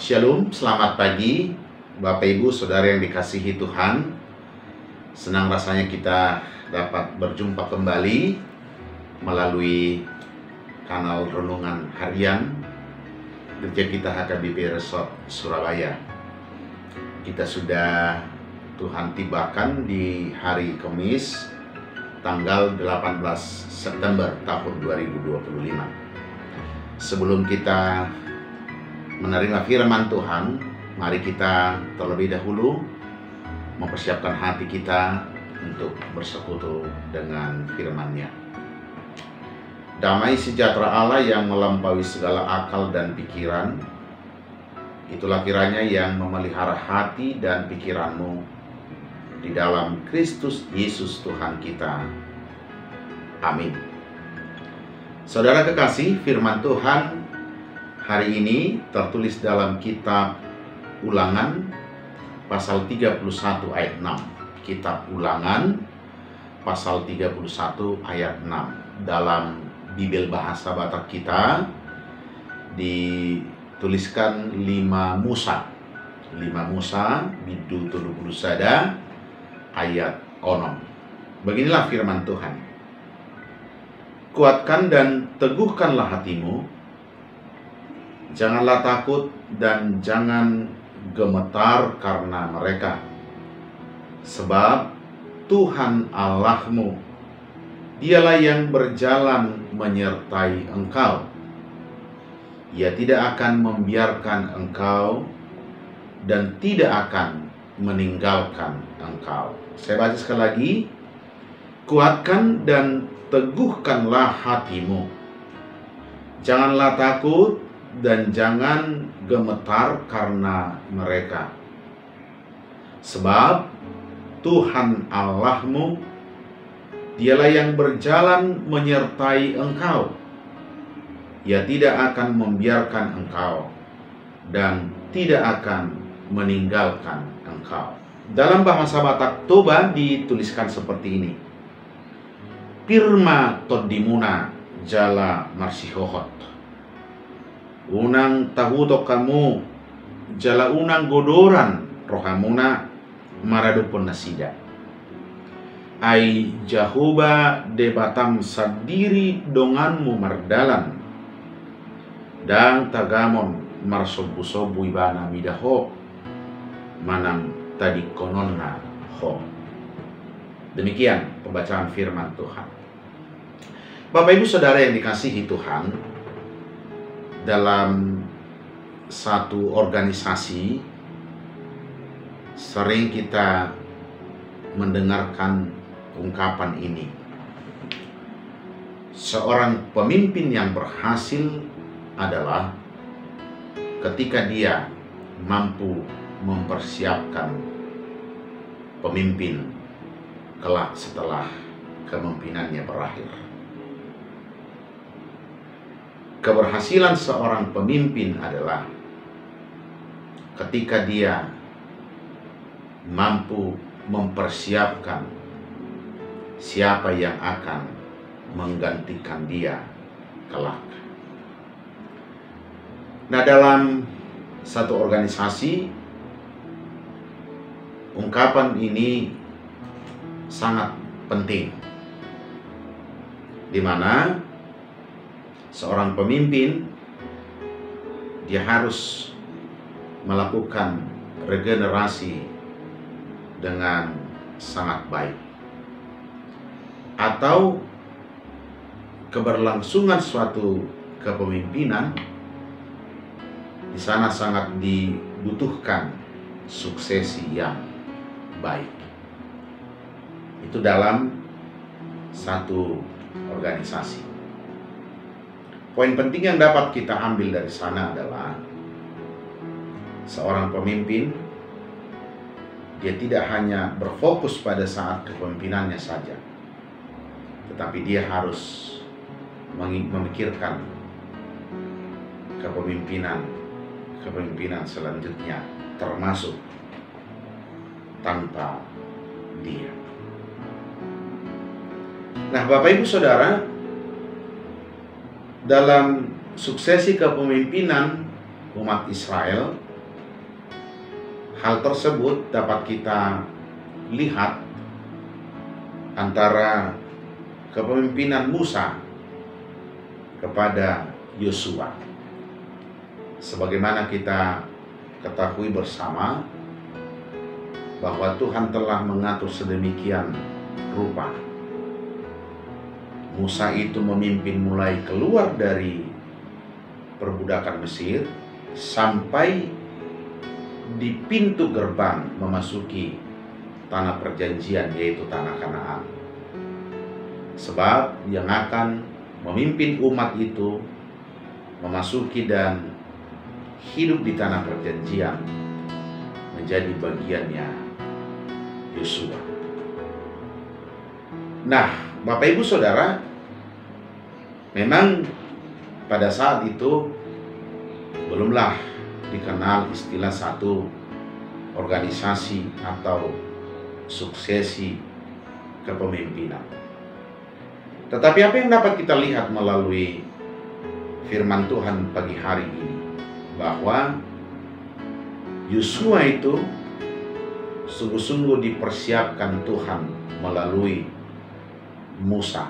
Shalom, selamat pagi Bapak Ibu Saudara yang dikasihi Tuhan. Senang rasanya kita dapat berjumpa kembali melalui kanal Renungan Harian Gereja kita HKBP Resort Surabaya. Kita sudah Tuhan tibakan di hari Kamis tanggal 18 September tahun 2025. Sebelum kita menerima firman Tuhan, mari kita terlebih dahulu mempersiapkan hati kita untuk bersekutu dengan firman-Nya. Damai sejahtera Allah yang melampaui segala akal dan pikiran, itulah kiranya yang memelihara hati dan pikiranmu di dalam Kristus Yesus Tuhan kita. Amin. Saudara kekasih, firman Tuhan hari ini tertulis dalam kitab Ulangan pasal 31 ayat 6. Kitab Ulangan pasal 31 ayat 6. Dalam Bibel bahasa Batak kita dituliskan 5 Musa. 5 Musa bidu tulu sada ayat onom. Beginilah firman Tuhan. Kuatkan dan teguhkanlah hatimu, janganlah takut dan jangan gemetar karena mereka. Sebab Tuhan Allahmu, Dialah yang berjalan menyertai engkau. Ia tidak akan membiarkan engkau dan tidak akan meninggalkan engkau. Saya baca sekali lagi. Kuatkan dan teguhkanlah hatimu. Janganlah takut dan jangan gemetar karena mereka. Sebab Tuhan Allahmu, Dialah yang berjalan menyertai engkau. Ia tidak akan membiarkan engkau dan tidak akan meninggalkan engkau. Dalam bahasa Batak Toba dituliskan seperti ini. Pirma todimuna jala marsihohot. Unang tahuto kamu jala unang godoran rohamuna maradupon nasida. Ai jahuba debatam sadiri donganmu mardalan. Dan tagamon marsobu-sobu ibana midaho manang tadi kononna ho. Demikian pembacaan firman Tuhan. Bapak Ibu Saudara yang dikasihi Tuhan, dalam satu organisasi sering kita mendengarkan ungkapan ini. Seorang pemimpin yang berhasil adalah ketika dia mampu mempersiapkan pemimpin kelak setelah kepemimpinannya berakhir. Keberhasilan seorang pemimpin adalah ketika dia mampu mempersiapkan siapa yang akan menggantikan dia kelak. Nah, dalam satu organisasi, ungkapan ini sangat penting, di mana seorang pemimpin dia harus melakukan regenerasi dengan sangat baik, atau keberlangsungan suatu kepemimpinan di sana sangat dibutuhkan suksesi yang baik. Itu dalam satu organisasi. Poin penting yang dapat kita ambil dari sana adalah seorang pemimpin dia tidak hanya berfokus pada saat kepemimpinannya saja, tetapi dia harus memikirkan kepemimpinan selanjutnya, termasuk tanpa dia. Nah, Bapak Ibu Saudara, dalam suksesi kepemimpinan umat Israel, Hal tersebut dapat kita lihat antara kepemimpinan Musa kepada Yosua. Sebagaimana kita ketahui bersama bahwa Tuhan telah mengatur sedemikian rupa. Musa itu memimpin mulai keluar dari perbudakan Mesir sampai di pintu gerbang memasuki tanah perjanjian, yaitu tanah Kanaan. Sebab yang akan memimpin umat itu memasuki dan hidup di tanah perjanjian menjadi bagiannya Yosua. Nah, Bapak Ibu Saudara, memang pada saat itu belumlah dikenal istilah satu organisasi atau suksesi kepemimpinan. Tetapi apa yang dapat kita lihat melalui firman Tuhan pagi hari ini, bahwa Yosua itu sungguh-sungguh dipersiapkan Tuhan melalui Musa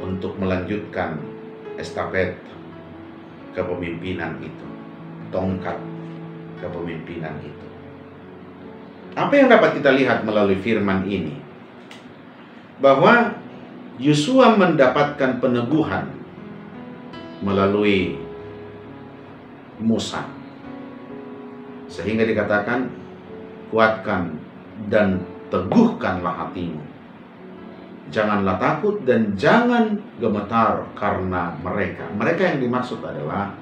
untuk melanjutkan estafet kepemimpinan itu, tongkat kepemimpinan itu. Apa yang dapat kita lihat melalui firman ini? Bahwa Yosua mendapatkan peneguhan melalui Musa, sehingga dikatakan, kuatkan dan teguhkanlah hatimu, janganlah takut dan jangan gemetar karena mereka. Mereka yang dimaksud adalah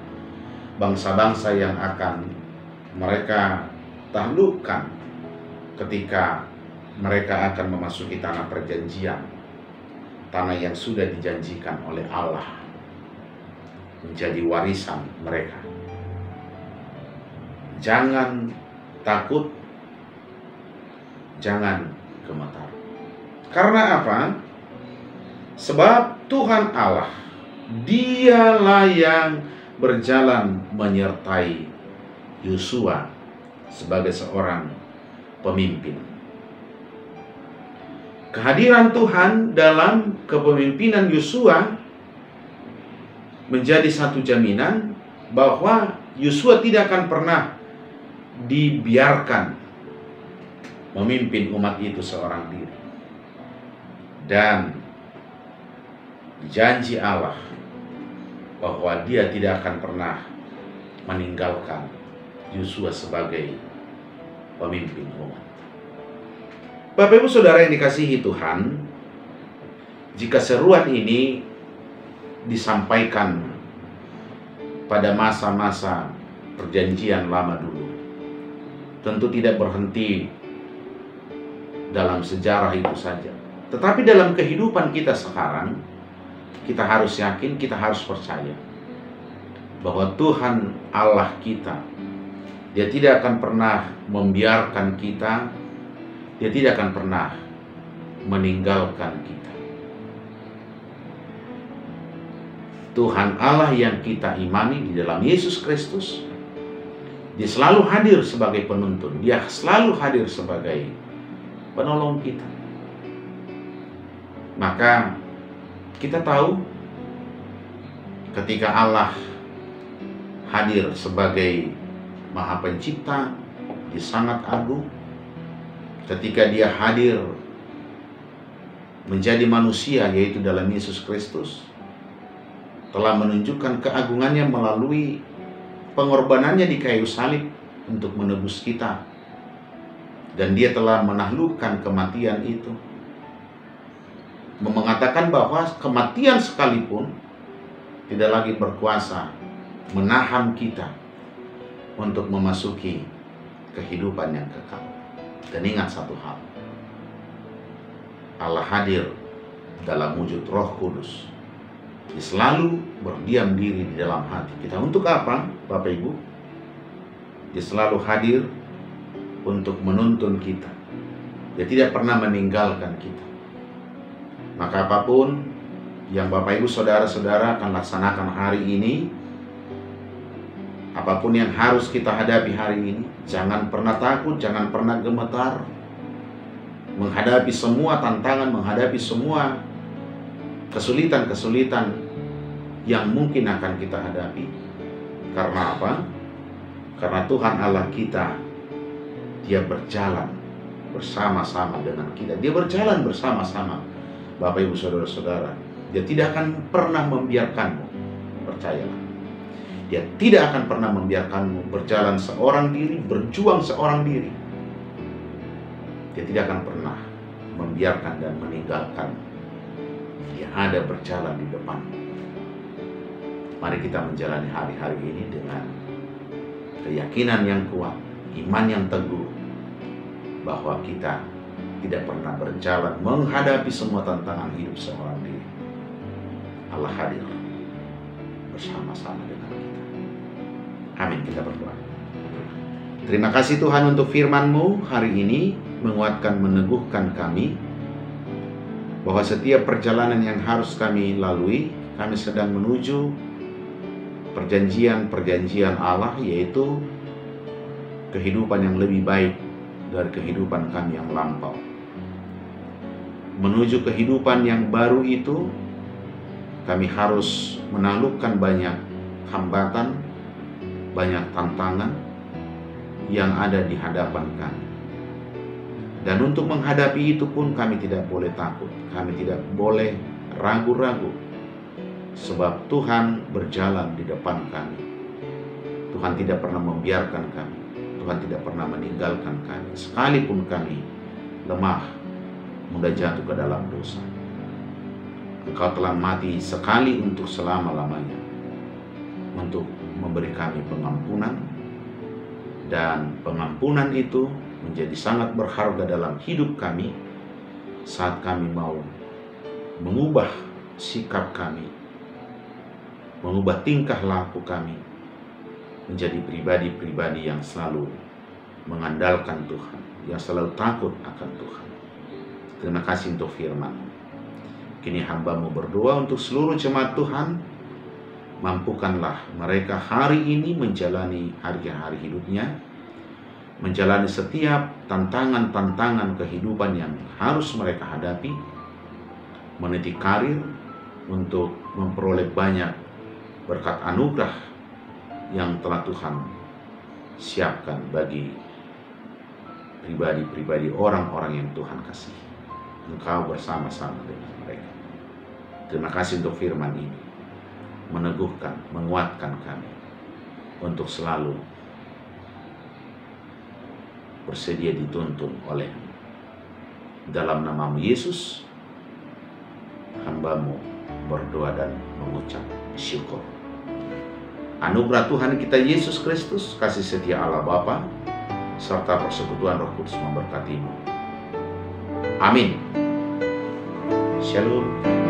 bangsa-bangsa yang akan mereka taklukkan ketika mereka akan memasuki tanah perjanjian, tanah yang sudah dijanjikan oleh Allah menjadi warisan mereka. Jangan takut, jangan gemetar. Karena apa? Sebab Tuhan Allah, Dialah yang berjalan menyertai Yosua sebagai seorang pemimpin. Kehadiran Tuhan dalam kepemimpinan Yosua menjadi satu jaminan bahwa Yosua tidak akan pernah dibiarkan memimpin umat itu seorang diri. Dan janji Allah bahwa Dia tidak akan pernah meninggalkan Yosua sebagai pemimpin umat. Bapak Ibu Saudara yang dikasihi Tuhan, jika seruan ini disampaikan pada masa-masa perjanjian lama dulu, tentu tidak berhenti dalam sejarah itu saja. Tetapi dalam kehidupan kita sekarang, kita harus yakin, kita harus percaya bahwa Tuhan Allah kita, Dia tidak akan pernah membiarkan kita, Dia tidak akan pernah meninggalkan kita. Tuhan Allah yang kita imani di dalam Yesus Kristus, Dia selalu hadir sebagai penuntun, Dia selalu hadir sebagai penolong kita. Maka kita tahu ketika Allah hadir sebagai Maha Pencipta, Dia sangat agung. Ketika Dia hadir menjadi manusia, yaitu dalam Yesus Kristus, telah menunjukkan keagungannya melalui pengorbanannya di kayu salib untuk menebus kita. Dan Dia telah menaklukkan kematian itu, mengatakan bahwa kematian sekalipun tidak lagi berkuasa menahan kita untuk memasuki kehidupan yang kekal. Dan ingat satu hal, Allah hadir dalam wujud Roh Kudus. Dia selalu berdiam diri di dalam hati kita. Untuk apa, Bapak Ibu? Dia selalu hadir untuk menuntun kita. Dia tidak pernah meninggalkan kita. Maka apapun yang Bapak Ibu Saudara-saudara akan laksanakan hari ini, Apapun yang harus kita hadapi hari ini, jangan pernah takut, jangan pernah gemetar menghadapi semua tantangan, menghadapi semua kesulitan-kesulitan yang mungkin akan kita hadapi. Karena apa? Karena Tuhan Allah kita, Dia berjalan bersama-sama dengan kita. Dia berjalan bersama-sama, Bapak Ibu Saudara-saudara. Dia tidak akan pernah membiarkanmu, percayalah. Dia tidak akan pernah membiarkanmu berjalan seorang diri, berjuang seorang diri. Dia tidak akan pernah membiarkan dan meninggalkan. Dia ada berjalan di depanmu. Mari kita menjalani hari-hari ini dengan keyakinan yang kuat, iman yang teguh, bahwa kita tidak pernah berjalan menghadapi semua tantangan hidup seorang diri. Allah hadir bersama-sama dengan kita. Amin, kita berdoa. Terima kasih Tuhan untuk firman-Mu hari ini, menguatkan, meneguhkan kami bahwa setiap perjalanan yang harus kami lalui, kami sedang menuju perjanjian-perjanjian Allah, yaitu kehidupan yang lebih baik dari kehidupan kami yang lampau. Menuju kehidupan yang baru itu, kami harus menaklukkan banyak hambatan, banyak tantangan yang ada di hadapan kami. Dan untuk menghadapi itu pun kami tidak boleh takut, kami tidak boleh ragu-ragu, sebab Tuhan berjalan di depan kami. Tuhan tidak pernah membiarkan kami, Tuhan tidak pernah meninggalkan kami, sekalipun kami lemah, mudah jatuh ke dalam dosa. Engkau telah mati sekali untuk selama-lamanya, untuk memberi kami pengampunan, dan pengampunan itu menjadi sangat berharga dalam hidup kami saat kami mau mengubah sikap kami, mengubah tingkah laku kami menjadi pribadi-pribadi yang selalu mengandalkan Tuhan, yang selalu takut akan Tuhan. Terima kasih untuk firman. Kini hamba-Mu berdoa untuk seluruh jemaat Tuhan. Mampukanlah mereka hari ini menjalani hari-hari hidupnya, menjalani setiap tantangan-tantangan kehidupan yang harus mereka hadapi, meniti karir untuk memperoleh banyak berkat anugerah yang telah Tuhan siapkan bagi pribadi-pribadi orang-orang yang Tuhan kasihi. Engkau bersama-sama dengan mereka. Terima kasih untuk firman ini, meneguhkan, menguatkan kami untuk selalu bersedia dituntun oleh-Mu. Dalam nama-Mu Yesus, hamba-Mu berdoa dan mengucap syukur. Anugerah Tuhan kita Yesus Kristus, kasih setia Allah Bapa, serta persekutuan Roh Kudus memberkati-Mu. Amin. Shalom.